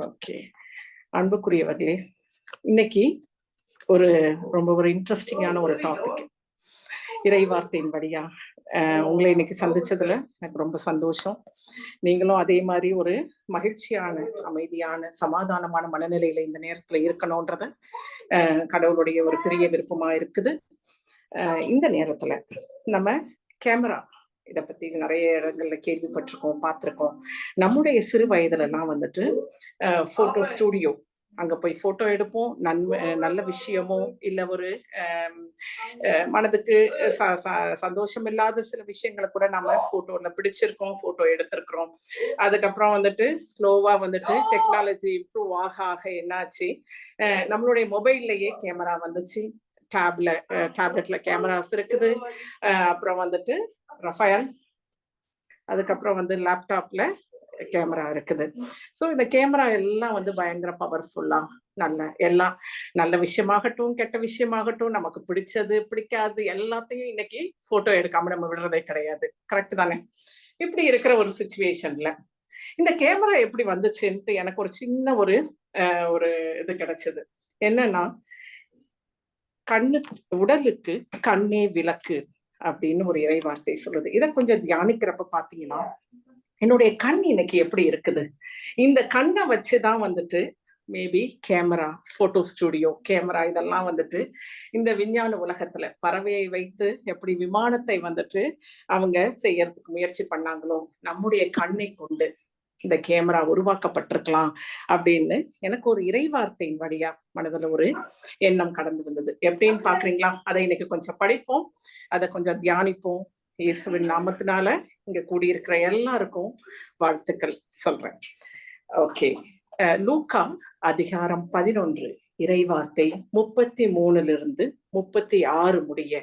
Okay. அன்புக்குரியவர்களே, இன்னைக்கு ஒரு ரொம்ப இன்ட்ரெஸ்டிங்கான ஒரு டாபிக். இறை வார்த்தையின்படியா உங்களை இன்னைக்கு சந்திச்சதுல எனக்கு ரொம்ப சந்தோஷம். நீங்களும் அதே மாதிரி ஒரு மகிழ்ச்சியான, அமைதியான, சமாதானமான மனநிலையில இந்த நேரத்துல இருக்கணும்ன்றத கடவுளுடைய ஒரு பெரிய விருப்பமா இருக்குது. இந்த நேரத்துல நம்ம கேமரா இதை பத்தி நிறைய இடங்கள்ல கேள்விப்பட்டிருக்கோம், பார்த்திருக்கோம். நம்முடைய சிறு வயதுல எல்லாம் வந்துட்டு போட்டோ ஸ்டூடியோ, அங்க போய் போட்டோ எடுப்போம். நல்ல விஷயமோ இல்ல ஒரு மனதுக்கு சந்தோஷம் இல்லாத சில விஷயங்களை கூட நம்ம போட்டோல பிடிச்சிருக்கோம், போட்டோ எடுத்திருக்கிறோம். அதுக்கப்புறம் வந்துட்டு ஸ்லோவா வந்துட்டு டெக்னாலஜி இம்ப்ரூவ் ஆக ஆக என்னாச்சு, நம்மளுடைய மொபைல்லையே கேமரா வந்துச்சு. டேப்லெட்ல கேமராஸ் இருக்குது. அப்புறம் வந்துட்டு ரஃபயல், அதுக்கப்புறம் வந்து லேப்டாப்ல கேமரா இருக்குது. ஸோ இந்த கேமரா எல்லாம் வந்து பயங்கர பவர்ஃபுல்லா, எல்லாம் நல்ல விஷயமாகட்டும் கெட்ட விஷயமாகட்டும், நமக்கு பிடிச்சது பிடிக்காது எல்லாத்தையும் இன்னைக்கு போட்டோ எடுக்காம நம்ம விடுறதே கிடையாது. கரெக்ட் தானே? இப்படி இருக்கிற ஒரு சிச்சுவேஷன்ல இந்த கேமரா எப்படி வந்துச்சுன்ட்டு எனக்கு ஒரு சின்ன ஒரு இது கிடைச்சது. என்னன்னா, உடலுக்கு கண்ணே விளக்கு அப்படின்னு ஒரு இறை வார்த்தை சொல்லுது. இதை கொஞ்சம் தியானிக்கிறப்ப பாத்தீங்கன்னா, என்னுடைய கண் இன்னைக்கு எப்படி இருக்குது, இந்த கண்ணை வச்சுதான் வந்துட்டு maybe camera, photo studio, camera இதெல்லாம் வந்துட்டு இந்த விஞ்ஞான உலகத்துல பறவையை வைத்து எப்படி விமானத்தை வந்துட்டு அவங்க செய்யறதுக்கு முயற்சி பண்ணாங்களோ, நம்முடைய கண்ணை கொண்டு இந்த கேமரா உருவாக்கப்பட்டிருக்கலாம் அப்படின்னு எனக்கு ஒரு இறை வார்த்தையின் வழியா மனதுல ஒரு எண்ணம் கடந்து வந்தது. எப்படின்னு பாக்குறீங்களா? அதை இன்னைக்கு கொஞ்சம் படிப்போம், அதை கொஞ்சம் தியானிப்போம். இயேசுவின் நாமத்தினால இங்க கூடியிருக்கிற எல்லாருக்கும் வாழ்த்துக்கள் சொல்றேன். ஓகே. லூக்கா அதிகாரம் 11 இறை வார்த்தை 33 36 முடிய.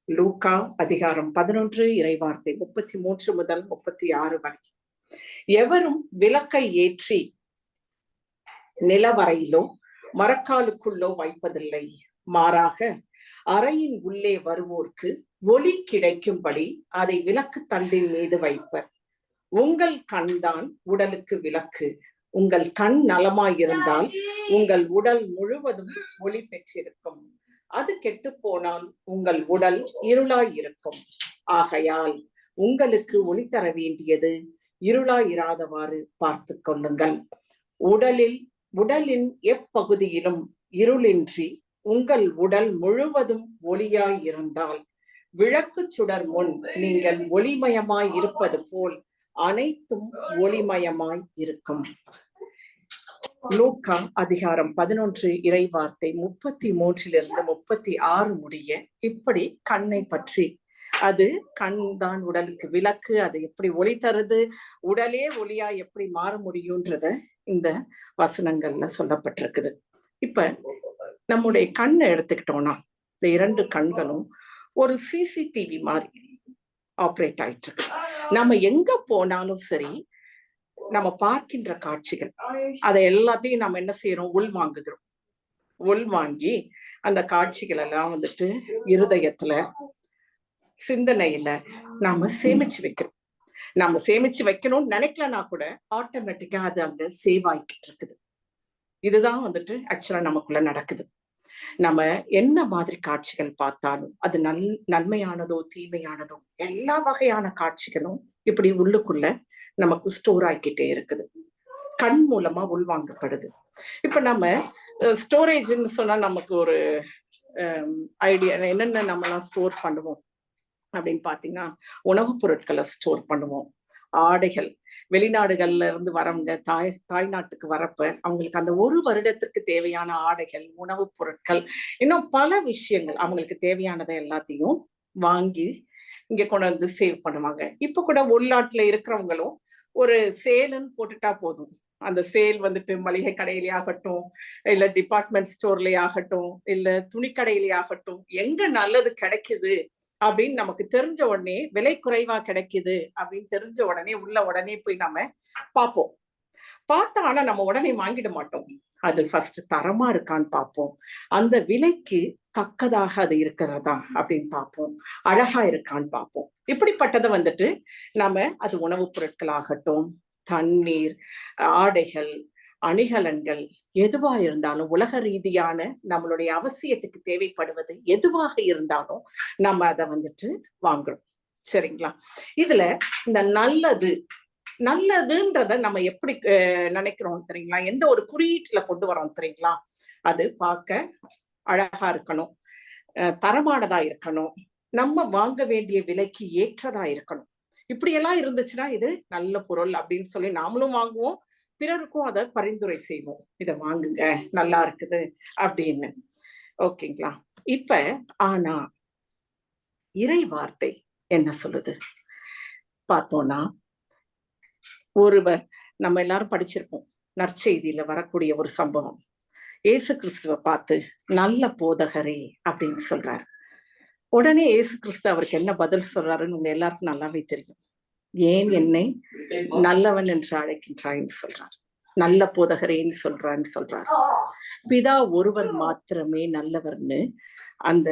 லூக்கா அதிகாரம் 11 இறை வார்த்தை 33 முதல் 36 வரை. எவரும் விளக்கை ஏற்றி நிலவரையிலோ மரக்காலுக்குள்ளோ வைப்பதில்லை, மாறாக அறையின் உள்ளே வருவோர்க்கு ஒளி கிடைக்கும்படி அதை விளக்கு தண்டின் மீது வைப்பர். உங்கள் கண் தான் உடலுக்கு விளக்கு. உங்கள் கண் நலமாயிருந்தால் உங்கள் உடல் முழுவதும் ஒளி பெற்றிருக்கும். அது கெட்டு போனால் உங்கள் உடல் இருளாயிருக்கும். ஆகையால் உங்களுக்கு ஒளி தர வேண்டியது இருளாயிராதவாறு பார்த்து கொள்ளுங்கள். உடலின் எப்பகுதியிலும் இருளின்றி உங்கள் உடல் முழுவதும் ஒளியாயிருந்தால் விளக்கு சுடர் முன் நீங்கள் ஒளிமயமாய் இருப்பது போல் அனைத்தும் ஒளிமயமாய் இருக்கும். லூக்கா அதிகாரம் 11 இறை வார்த்தை 33 36 முடிய. இப்படி கண்ணை பற்றி, அது கண் தான் உடலுக்கு விளக்கு, அது எப்படி ஒளி தருது, உடலே ஒளியா எப்படி மாற முடியும்ன்றத இந்த வசனங்கள்ல சொல்லப்பட்டிருக்குது. இப்ப நம்முடைய கண்ணை எடுத்துக்கிட்டோம்னா, இந்த 2 கண்களும் ஒரு சிசிடிவி மாதிரி ஆப்ரேட் ஆயிட்டு இருக்கு. நம்ம எங்க போனாலும் சரி, நம்ம பார்க்கின்ற காட்சிகள் அதை எல்லாத்தையும் நம்ம என்ன செய்யறோம், உள்வாங்குகிறோம். உள்வாங்கி அந்த காட்சிகள் எல்லாம் வந்துட்டு இருதயத்துல, சிந்தனையில நாம சேமிச்சு வைக்கிறோம். நம்ம சேமிச்சு வைக்கணும்னு நினைக்கலன்னா கூட ஆட்டோமேட்டிக்கா அது அங்க சேவ் ஆகிட்டு இருக்குது. இதுதான் வந்துட்டு ஆக்சுவலா நமக்குள்ள நடக்குது. நம்ம என்ன மாதிரி காட்சிகள் பார்த்தாலும், அது நன்மையானதோ தீமையானதோ, எல்லா வகையான காட்சிகளும் இப்படி உள்ளுக்குள்ள நமக்கு ஸ்டோர் ஆகிக்கிட்டே இருக்குது. கண் மூலமா உள்வாங்கப்படுது. இப்ப நம்ம ஸ்டோரேஜ்ன்னு சொன்னா நமக்கு ஒரு ஐடியா, என்னென்ன நம்மலாம் ஸ்டோர் பண்ணுவோம் அப்படின்னு பாத்தீங்கன்னா, உணவுப் பொருட்களை ஸ்டோர் பண்ணுவோம், ஆடைகள், வெளிநாடுகள்ல இருந்து வரவங்க தாய் நாட்டுக்கு வரப்ப அவங்களுக்கு அந்த 1 வருடத்திற்கு தேவையான ஆடைகள், உணவுப் பொருட்கள், இன்னும் பல விஷயங்கள், அவங்களுக்கு தேவையானதை எல்லாத்தையும் வாங்கி இங்க கொண்டு வந்து சேவ் பண்ணுவாங்க. இப்ப கூட உள்நாட்டுல இருக்கிறவங்களும் ஒரு சேல்னு போட்டுட்டா போதும், அந்த சேல் வந்துட்டு மளிகை கடையிலே ஆகட்டும், இல்ல டிபார்ட்மெண்ட் ஸ்டோர்லயே ஆகட்டும், இல்ல துணிக்கடையிலே ஆகட்டும், எங்க நல்லது கிடைக்குது அப்படின்னு நமக்கு தெரிஞ்ச உடனே, விலை குறைவா கிடைக்குது அப்படின்னு தெரிஞ்ச உடனே உடனே போய் நாம பார்ப்போம். பார்த்தா ஆனா நம்ம உடனே வாங்கிட மாட்டோம். அது ஃபர்ஸ்ட் தரமா இருக்கான்னு பார்ப்போம், அந்த விலைக்கு தக்கதாக அது இருக்கிறதா அப்படின்னு பார்ப்போம், அழகா இருக்கான்னு பார்ப்போம். இப்படிப்பட்டதை வந்துட்டு நம்ம, அது உணவுப் பொருட்கள் ஆகட்டும், தண்ணீர், ஆடைகள், அணிகலன்கள் எதுவா இருந்தாலும், உலக ரீதியான நம்மளுடைய அவசியத்துக்கு தேவைப்படுவது எதுவாக இருந்தாலும் நம்ம அதை வந்துட்டு வாங்குறோம். சரிங்களா? இதுல இந்த நல்லதுன்றத நம்ம எப்படி நினைக்கிறோம் தெரியுங்களா? எந்த ஒரு குறியீட்டுல கொண்டு வரோம் தெரியுங்களா? அது பார்க்க அழகா இருக்கணும், தரமானதா இருக்கணும், நம்ம வாங்க வேண்டிய விலைக்கு ஏற்றதா இருக்கணும். இப்படியெல்லாம் இருந்துச்சுன்னா இது நல்ல பொருள் அப்படின்னு சொல்லி நாமளும் வாங்குவோம், பிறருக்கும் அதை பரிந்துரை செய்வோம். இதை வாங்குங்க, நல்லா இருக்குது அப்படின்னு. ஓகேங்களா? இப்ப ஆனா இறை வார்த்தை என்ன சொல்லுது பார்த்தோம்னா, ஒருவர் நம்ம எல்லாரும் படிச்சிருப்போம், நற்செய்தியில வரக்கூடிய ஒரு சம்பவம். இயேசு கிறிஸ்துவை பார்த்து நல்ல போதகரே அப்படின்னு சொல்றாரு. உடனே இயேசு கிறிஸ்து அவருக்கு என்ன பதில் சொல்றாருன்னு உங்க எல்லாருக்கும் நல்லாவே தெரியும். ஏன் என்னை நல்லவன் என்று அழைக்கின்றாய்ன்னு சொல்றார். நல்ல போதகரேன்னு சொல்றாரு. பிதா ஒருவர் மாத்திரமே நல்லவர்னு அந்த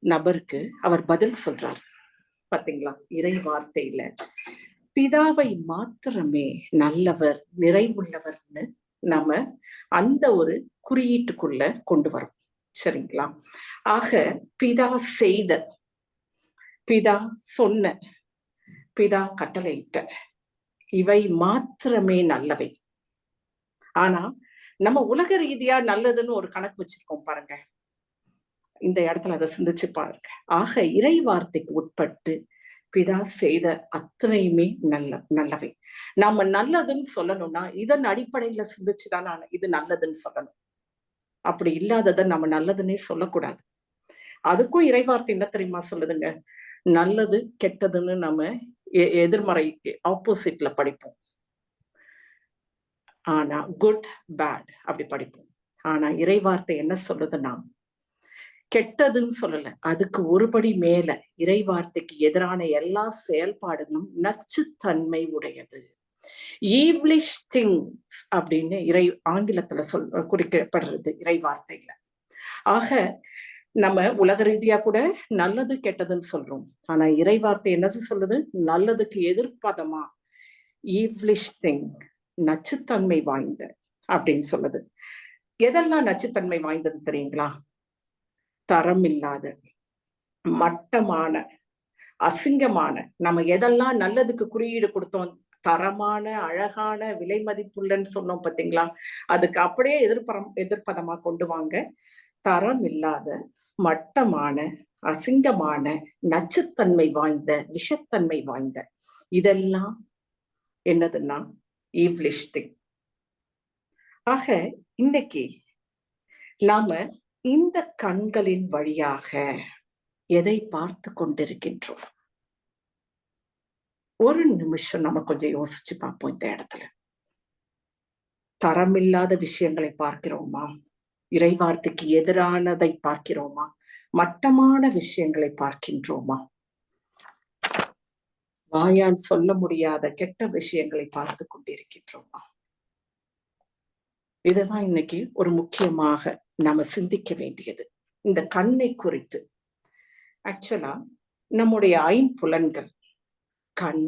நபருக்கு அவர் பதில் சொல்றார். பாத்தீங்களா? இறை வார்த்தையில பிதாவை மாத்திரமே நல்லவர், நிறைவுள்ளவர்னு நம்ம அந்த ஒரு குறியீட்டுக்குள்ள கொண்டு வரோம். சரிங்களா? ஆக பிதா செய்த, பிதா சொன்ன, பிதா கட்டளையிட்ட இவை மாத்திரமே நல்லவை. ஆனா நம்ம உலக ரீதியா நல்லதுன்னு ஒரு கணக்கு வச்சிருக்கோம் பாருங்க. இந்த இடத்துல அதை சிந்திச்சு பாருங்க. ஆக இறை வார்த்தைக்கு உட்பட்டு பிதா செய்த அத்தனையுமே நல்லவை. நாம நல்லதுன்னு சொல்லணும்னா இதன் அடிப்படையில சிந்திச்சுதான் இது நல்லதுன்னு சொல்லணும். அப்படி இல்லாததை நம்ம நல்லதுன்னே சொல்லக்கூடாது. அதுக்கும் இறைவார்த்தை என்ன தெரியுமா சொல்லுதுங்க? நல்லது கெட்டதுன்னு நம்ம எதிர்மறைக்கு ஆப்போசிட்ல படிப்போம். ஆனா குட் பேட் அப்படி படிப்போம். ஆனா இறைவார்த்தை என்ன சொல்லுதுன்னா, கெட்டதுன்னு சொல்லல, அதுக்கு ஒருபடி மேல இறைவார்த்தைக்கு எதிரான எல்லா செயல்பாடுகளும் நச்சுத்தன்மை உடையது. ஈவ்லிஷ் திங்ஸ் அப்படின்னு ஆங்கிலத்துல குறிக்கப்படுறது இறை வார்த்தையில. ஆக நம்ம உலக ரீதியா கூட நல்லது கெட்டதுன்னு சொல்றோம். ஆனா இறை வார்த்தை என்னது சொல்லுது? நல்லதுக்கு எதிர்ப்பதமா ஈவ்லிஷ் திங், நச்சுத்தன்மை வாய்ந்த அப்படின்னு சொல்லுது. எதெல்லாம் நச்சுத்தன்மை வாய்ந்தது தெரியுங்களா? தரம் இல்லாத, மட்டமான, அசிங்கமான, நம்ம எதெல்லாம் நல்லதுக்கு குறியீடு கொடுத்தோம், தரமான, அழகான, விலை மதிப்புள்ளன்னு சொன்னோம் பார்த்தீங்களா? அதுக்கு அப்படியே எதிர்ப்பதமா கொண்டு வாங்க. தரம் இல்லாத, மட்டமான, அசிங்கமான, நச்சுத்தன்மை வாய்ந்த, விஷத்தன்மை வாய்ந்த, இதெல்லாம் என்னதுன்னா ஈவ்லிஷ் திங். ஆக இன்னைக்கு நாம இந்த கண்களின் வழியாக எதை பார்த்து கொண்டிருக்கின்றோம்? ஒரு நிமிஷம் நம்ம கொஞ்சம் யோசிச்சு பார்ப்போம். இந்த இடத்துல தரமில்லாத விஷயங்களை பார்க்கிறோமா? இறைவார்த்தைக்கு எதிரானதை பார்க்கிறோமா? மட்டமான விஷயங்களை பார்க்கின்றோமா? வாயால் சொல்ல முடியாத கெட்ட விஷயங்களை பார்த்து கொண்டிருக்கின்றோமா? இதுதான் இன்னைக்கு ஒரு முக்கியமாக நாம சிந்திக்க வேண்டியது. இந்த கண்ணை குறித்து ஆக்சுவலா நம்முடைய ஐம்புலன்கள், கண்,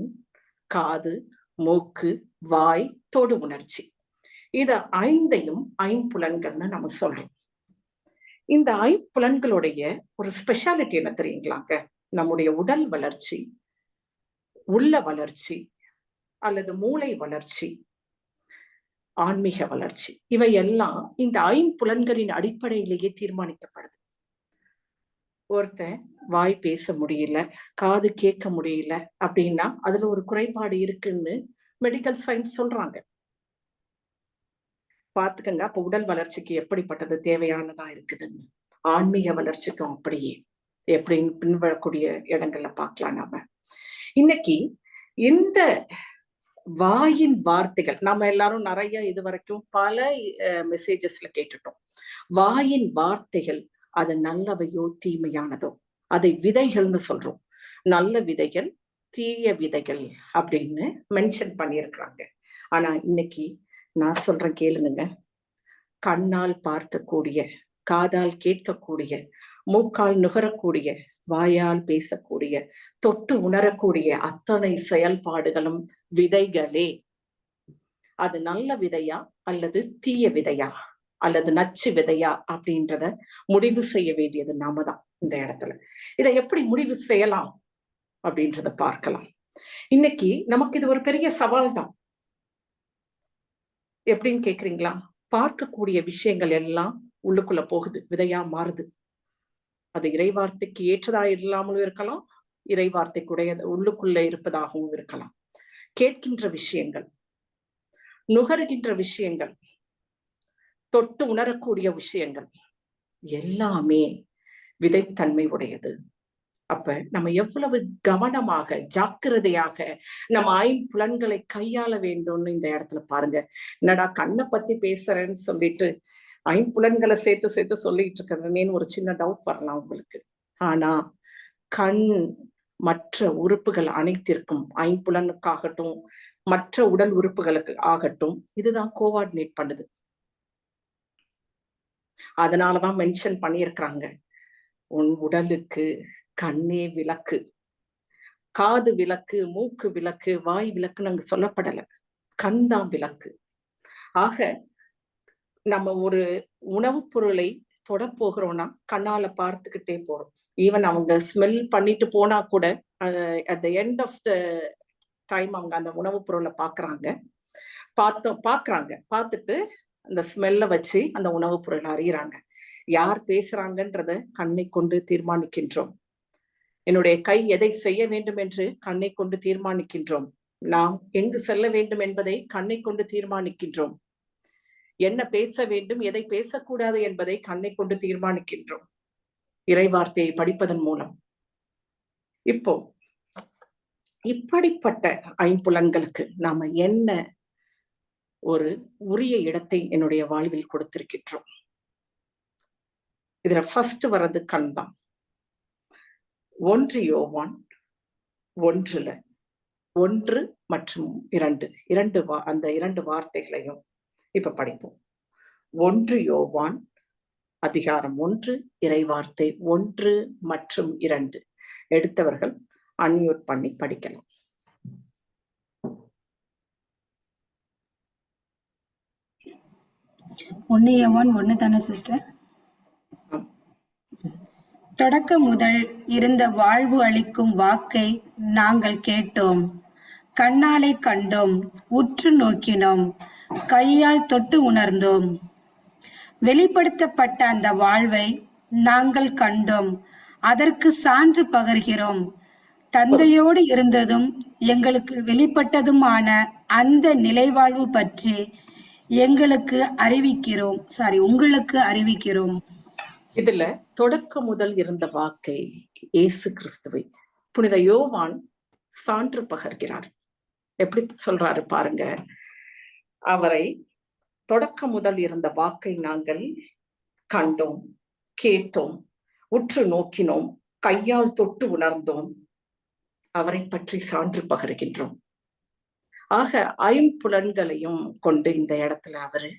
காது, மூக்கு, வாய், தொடு உணர்ச்சி, இத ஐந்தையும் ஐம்புலன்கள்னு நம்ம சொல்றோம். இந்த ஐம்புலன்களுடைய ஒரு ஸ்பெஷாலிட்டி என்ன தெரியுங்களாங்க? நம்முடைய உடல் வளர்ச்சி, உள்ள வளர்ச்சி அல்லது மூளை வளர்ச்சி, ஆன்மீக வளர்ச்சி, இவை எல்லாம் இந்த ஐம்புலன்களின் அடிப்படையிலேயே தீர்மானிக்கப்படுது. ஒருத்தன் வாய் பேச முடியல, காது கேட்க முடியல அப்படின்னா அதுல ஒரு குறைபாடு இருக்குன்னு மெடிக்கல் சயின்ஸ் சொல்றாங்க. பார்த்துக்கங்க, அப்ப உடல் வளர்ச்சிக்கு எப்படிப்பட்டது தேவையானதா இருக்குதுன்னு. ஆன்மீக வளர்ச்சிக்கும் அப்படியே எப்படின்னு பின்வரக்கூடிய இடங்கள்ல பார்க்கலாம். நாம இன்னைக்கு இந்த வாயின் வார்த்தைகள் நாம எல்லாரும் நிறைய இது வரைக்கும் பல மெசேஜஸ்ல கேட்டுட்டோம். வாயின் வார்த்தைகள் அது நல்லவையோ தீமையானதோ அதை விதைகள்னு சொல்றோம். நல்ல விதைகள், தீய விதைகள் அப்படின்னு மென்ஷன் பண்ணியிருக்கிறாங்க. ஆனா இன்னைக்கு நான் சொல்றேன் கேளுங்க. கண்ணால் பார்க்கக்கூடிய, காதால் கேட்கக்கூடிய, மூக்கால் நுகரக்கூடிய, வாயால் பேசக்கூடிய, தொட்டு உணரக்கூடிய அத்தனை செயல்பாடுகளும் விதைகளே. அது நல்ல விதையா அல்லது தீய விதையா அல்லது நச்சு விதையா அப்படின்றத முடிவு செய்ய வேண்டியது நாம தான் இந்த இடத்துல. இதை எப்படி முடிவு செய்யலாம் அப்படின்றத பார்க்கலாம். இன்னைக்கு நமக்கு இது ஒரு பெரிய சவால் தான். எப்படின்னு கேக்குறீங்களா? பார்க்கக்கூடிய விஷயங்கள் எல்லாம் உள்ளுக்குள்ள போகுது, விதையா மாறுது. அது இறைவார்த்தைக்கு ஏற்றதா இல்லாமலும் இருக்கலாம், இறைவார்த்தைக்குடைய உள்ளுக்குள்ள இருப்பதாகவும் இருக்கலாம். கேட்கின்ற விஷயங்கள், நுகர்கின்ற விஷயங்கள், தொட்டு உணரக்கூடிய விஷயங்கள் எல்லாமே விதைத்தன்மை உடையது. அப்ப நம்ம எவ்வளவு கவனமாக ஜாக்கிரதையாக நம்ம ஐம்புலன்களை கையாள வேண்டும்னு இந்த இடத்துல பாருங்க. என்னடா கண்ணை பத்தி பேசுறேன்னு சொல்லிட்டு ஐம்புலன்களை சேர்த்து சேர்த்து சொல்லிட்டு இருக்கிறேன்னு ஒரு சின்ன டவுட் வரலாம் உங்களுக்கு. ஆனா கண் மற்ற உறுப்புகள் அனைத்திற்கும், ஐம்புலனுக்காகட்டும் மற்ற உடல் உறுப்புகளுக்கு ஆகட்டும், இதுதான் கோஆர்டினேட் பண்ணுது. அதனாலதான் மென்ஷன் பண்ணியிருக்கிறாங்க, உன் உடலுக்கு கண்ணே விளக்கு, காது விளக்கு, மூக்கு விளக்கு, வாய் விளக்குன்னு அங்க சொல்லப்படல, கண் தான் விளக்கு. ஆக நம்ம ஒரு உணவுப் பொருளை தொட போகிறோம்னா கண்ணால பார்த்துக்கிட்டே போறோம். ஈவன் அவங்க ஸ்மெல் பண்ணிட்டு போனா கூட at the end of the time அவங்க அந்த உணவுப் பொருளை பாக்குறாங்க, பார்த்துட்டு அந்த ஸ்மெல்ல வச்சு அந்த உணவுப் பொருளை அறியறாங்க. யார் பேசுறாங்கன்றத கண்ணை கொண்டு தீர்மானிக்கின்றோம். என்னுடைய கை எதை செய்ய வேண்டும் என்று கண்ணை கொண்டு தீர்மானிக்கின்றோம். நாம் எங்கு செல்ல வேண்டும் என்பதை கண்ணை கொண்டு தீர்மானிக்கின்றோம். என்ன பேச வேண்டும், எதை பேசக்கூடாது என்பதை கண்ணை கொண்டு தீர்மானிக்கின்றோம், இறைவார்த்தையை படிப்பதன் மூலம். இப்போ இப்படிப்பட்ட ஐம்புலன்களுக்கு நாம என்ன ஒரு உரிய இடத்தை என்னுடைய வாழ்வில் கொடுத்திருக்கின்றோம். இதுல ஃபர்ஸ்ட் வர்றது கண் தான். 1 யோவான் 1 1 மற்றும் 2 அந்த 2 வார்த்தைகளையும் இப்ப படிப்போம். 1 யோவான் அதிகாரம் 1 இறைவார்த்தை 1 மற்றும் 2. எடுத்தவர்கள் அன்மியூட் பண்ணி படிக்கலாம். ஒன்னு தானே சிஸ்டர்? தொடக்க முதல் இருந்த வாழ்வு அளிக்கும் வாக்கை நாங்கள் கேட்டோம், கண்ணாலே கண்டோம், உற்று நோக்கினோம், கையால் தொட்டு உணர்ந்தோம். வெளிப்படுத்தப்பட்ட அந்த வாழ்வை நாங்கள் கண்டோம், அதற்கு சான்று பகர்கிறோம். தந்தையோடு இருந்ததும் எங்களுக்கு வெளிப்பட்டதுமான அந்த நிலைவாழ்வு பற்றி உங்களுக்கு அறிவிக்கிறோம். இதுல தொடக்க முதல் இருந்த வாக்கை இயேசு கிறிஸ்துவை புனித யோவான் சான்று பகர்கிறார். எப்படி சொல்றாரு பாருங்க. அவரை தொடக்க முதல் இருந்த வாக்கை நாங்கள் கண்டோம், கேட்டோம், உற்று நோக்கினோம், கையால் தொட்டு உணர்ந்தோம், அவரை பற்றி சான்று பகர்கின்றோம். ஆக ஐம்புலன்களையும் கொண்டு இந்த இடத்துல அவரு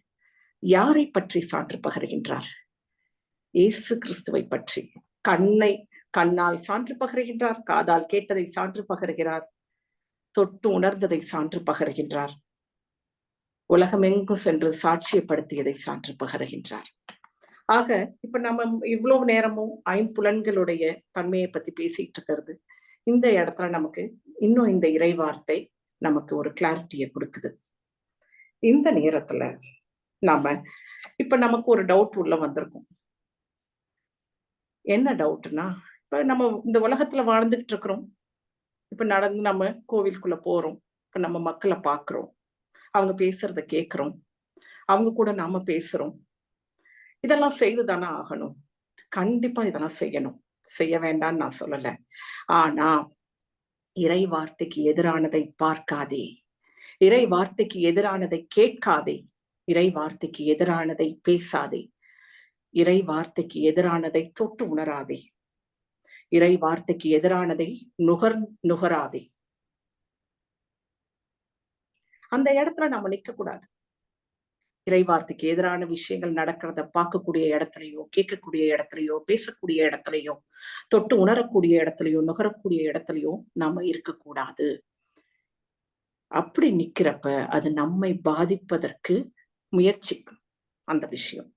யாரை பற்றி சான்று பகர்கின்றார்? இயேசு கிறிஸ்துவை பற்றி. கண்ணால் சான்று பகர்கின்றார், காதால் கேட்டதை சான்று பகர்கிறார், தொட்டு உணர்ந்ததை சான்று பகர்கின்றார், உலகமெங்கும் சென்று சாட்சியப்படுத்தியதை சான்று பகர்கின்றார். ஆக இப்ப நம்ம இவ்வளவு நேரமும் ஐம்புலன்களுடைய தன்மையை பத்தி பேசிட்டு இருக்கிறது. இந்த இடத்துல நமக்கு இன்னும் இந்த இறைவார்த்தை நமக்கு ஒரு கிளாரிட்டியை கொடுக்குது. இந்த நேரத்துல இப்ப நமக்கு ஒரு டவுட் உள்ள வந்திருக்கும். என்ன டவுட்னா, இப்ப நம்ம இந்த உலகத்துல வாழ்ந்துகிட்டு இருக்கிறோம். இப்ப நடந்து நம்ம கோவிலுக்குள்ள போறோம், இப்ப நம்ம மக்களை பாக்குறோம், அவங்க பேசுறத கேட்கிறோம், அவங்க கூட நாம பேசுறோம். இதெல்லாம் செய்துதானே ஆகணும். கண்டிப்பா இதெல்லாம் செய்யணும், செய்ய வேண்டாம்னு நான் சொல்லல. ஆனா இறை வார்த்தைக்கு எதிரானதை பார்க்காதே, இறை வார்த்தைக்கு எதிரானதை கேட்காதே, இறை வார்த்தைக்கு எதிரானதை பேசாதே, இறை வார்த்தைக்கு எதிரானதை தொட்டு உணராதே, இறை வார்த்தைக்கு எதிரானதை நுகராதே. அந்த இடத்துல நம்ம நிக்க கூடாது. இறை வார்த்தைக்கு எதிரான விஷயங்கள் நடக்கிறத பார்க்கக்கூடிய இடத்துலயோ, கேட்கக்கூடிய இடத்துலயோ, பேசக்கூடிய இடத்துலயோ, தொட்டு உணரக்கூடிய இடத்துலயோ, நுகரக்கூடிய இடத்துலயோ நாம இருக்கக்கூடாது. அப்படி நிக்கிறப்ப அது நம்மை பாதிப்பதற்கு முயற்சிக்கும். அந்த விஷயம்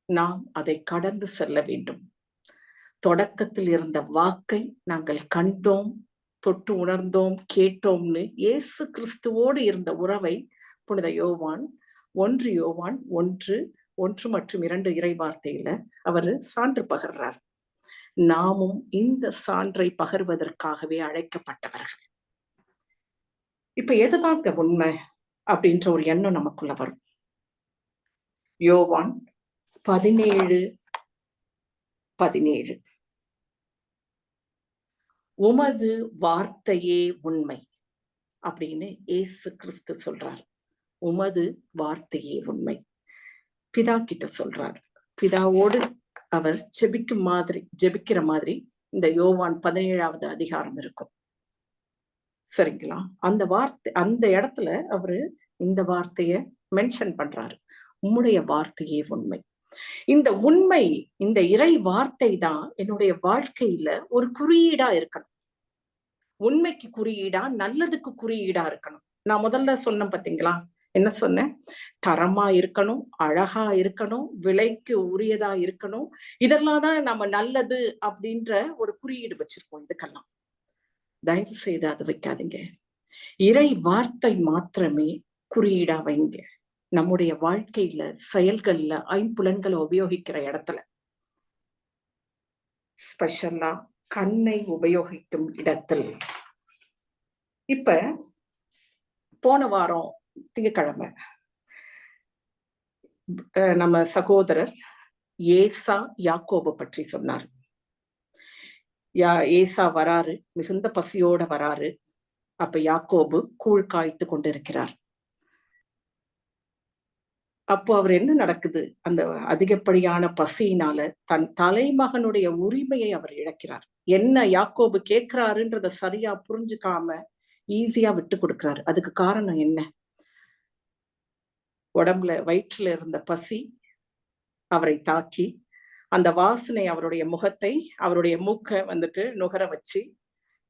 நாம் அதை கடந்து செல்ல வேண்டும். தொடக்கத்தில் இருந்த வாக்கை நாங்கள் கண்டோம், தொட்டு உணர்ந்தோம், கேட்டோம்னு இயேசு கிறிஸ்துவோடு இருந்த உறவை புனித யோவான் 1 யோவான் 1 மற்றும் 2 இறைவார்த்தையில அவர் சான்று பகர்றார். நாமும் இந்த சான்றை பகர்வதற்காகவே அழைக்கப்பட்டவர்கள். இப்ப எதுதாங்க உண்மை அப்படின்ற ஒரு எண்ணம் நமக்குள்ள வரும். யோவான் 17:17 உமது வார்த்தையே உண்மை அப்படின்னு இயேசு கிறிஸ்து சொல்றார். உமது வார்த்தையே உண்மை. பிதா கிட்ட சொல்றார். பிதாவோடு அவர் ஜெபிக்கிற மாதிரி இந்த யோவான் 17வது அதிகாரம் இருக்கும். சரிங்களா? அந்த வார்த்தை, அந்த இடத்துல அவரு இந்த வார்த்தைய மென்ஷன் பண்றாரு. உம்முடைய வார்த்தையே உண்மை. இந்த உண்மை, இந்த இறை வார்த்தை தான் என்னுடைய வாழ்க்கையில ஒரு குறியீடா இருக்கணும். உண்மைக்கு குறியீடா, நல்லதுக்கு குறியீடா இருக்கணும். நான் முதல்ல சொன்னேன் பாத்தீங்களா? என்ன சொன்னேன்? தரமா இருக்கணும், அழகா இருக்கணும், விலைக்கு உரியதா இருக்கணும். இதெல்லாம் தான் நம்ம நல்லது அப்படின்ற ஒரு குறியீடு வச்சிருக்கோம். இதுக்கெல்லாம் தயவு செய்து அது வைக்காதீங்க. இறை வார்த்தை மாத்திரமே குறியீடா வைங்க. நம்முடைய வாழ்க்கையில, செயல்கள்ல, ஐம்புலன்களை உபயோகிக்கிற இடத்துல, ஸ்பெஷலா கண்ணை உபயோகிக்கும் இடத்தில். இப்ப போன வாரம் திங்கட்கிழமை நம்ம சகோதரர் ஏசா யாக்கோபு பற்றி சொன்னார். ஏசா வராரு, மிகுந்த பசியோட வராரு. அப்ப யாக்கோபு கூழ் காய்த்து கொண்டிருக்கிறார். அப்போ அவர் என்ன நடக்குது? அந்த அதிகப்படியான பசியினால தன் தலைமகனுடைய உரிமையை அவர் இழக்கிறார். என்ன யாக்கோபு கேட்கிறாருன்றத சரியா புரிஞ்சுக்காம ஈஸியா விட்டு கொடுக்கிறாரு. அதுக்கு காரணம் என்ன? உடம்புல, வயிற்றுல இருந்த பசி அவரை தாக்கி, அந்த வாசனை அவருடைய முகத்தை, அவருடைய மூக்கை நுகர வச்சு,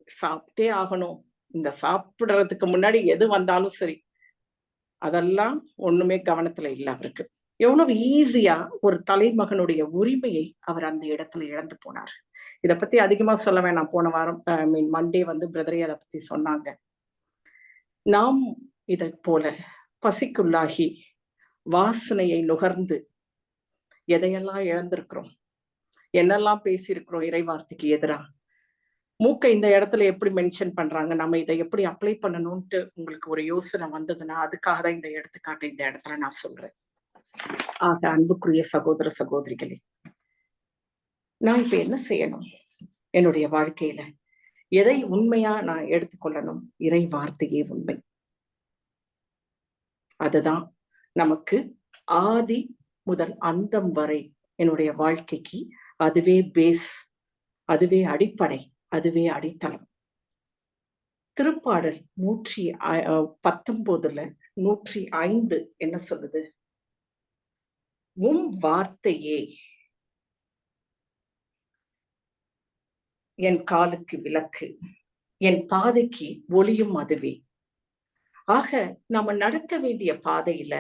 சாப்பிட்டே ஆகணும், இந்த சாப்பிடுறதுக்கு முன்னாடி எது வந்தாலும் சரி, அதெல்லாம் ஒண்ணுமே கவனத்துல இல்லை அவருக்கு. எவ்வளவு ஈஸியா ஒரு தலைமகனுடைய உரிமையை அவர் அந்த இடத்துல இழந்து போனார். இத பத்தி அதிகமா சொல்ல வேணாம். போன வாரம் மண்டே பிரதரே அதை பத்தி சொன்னாங்க. நாம் இதை போல பசிக்குள்ளாகி வாசனையை நுகர்ந்து எதையெல்லாம் இழந்திருக்கிறோம், என்னெல்லாம் பேசியிருக்கிறோம் இறைவார்த்தைக்கு எதிரா. மூக்கை இந்த இடத்துல எப்படி மென்ஷன் பண்றாங்க, நம்ம இதை எப்படி அப்ளை பண்ணணும்ட்டு உங்களுக்கு ஒரு யோசனை வந்ததுன்னா அதுக்காக தான் இந்த எடுத்துக்காட்டை இந்த இடத்துல நான் சொல்றேன். ஆக அன்புக்குரிய சகோதர சகோதரிகளே, நான் இப்ப என்ன செய்யணும்? என்னுடைய வாழ்க்கையில எதை உண்மையா நான் எடுத்துக்கொள்ளணும்? இறை வார்த்தையே உண்மை. அதுதான் நமக்கு ஆதி முதல் அந்தம் வரை என்னுடைய வாழ்க்கைக்கு அதுவே பேஸ், அதுவே அடிப்படை, அதுவே அடித்தளம். திருப்பாடல் 119 105 என்ன சொல்லுது? உம் வார்த்தையே என் காலுக்கு விளக்கு, என் பாதைக்கு ஒளியும் அதுவே. ஆக நம்ம நடக்க வேண்டிய பாதையில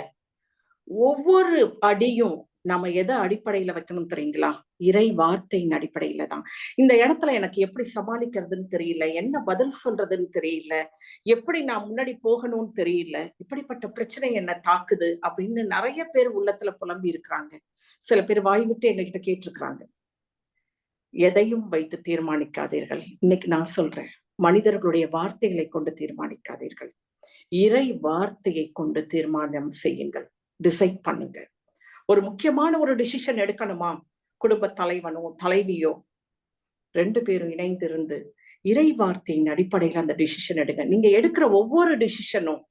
ஒவ்வொரு அடியும் நம்ம எதை அடிப்படையில வைக்கணும் தெரியுங்களா? இறை வார்த்தையின் அடிப்படையில தான். இந்த இடத்துல எனக்கு எப்படி சமாளிக்கிறதுன்னு தெரியல, என்ன பதில் சொல்றதுன்னு தெரியல, எப்படி நான் முன்னாடி போகணும்னு தெரியல, இப்படிப்பட்ட பிரச்சனை என்ன தாக்குது அப்படின்னு நிறைய பேர் உள்ளத்துல புலம்பி இருக்கிறாங்க. சில பேர் வாய் விட்டு எங்ககிட்ட கேட்டிருக்கிறாங்க. எதையும் வைத்து தீர்மானிக்காதீர்கள். இன்னைக்கு நான் சொல்றேன், மனிதர்களுடைய வார்த்தைகளை கொண்டு தீர்மானிக்காதீர்கள். இறை வார்த்தையை கொண்டு தீர்மானம் செய்யுங்கள், டிசைட் பண்ணுங்க. ஒரு முக்கியமான ஒரு டிசிஷன் எடுக்கணுமா? குடும்ப தலைவனோ தலைவியோ 2 பேரும் இணைந்து இருந்து இறை வார்த்தையின் அடிப்படையில் அந்த டிசிஷன் எடுங்க. நீங்க எடுக்கிற ஒவ்வொரு டிசிஷனும்,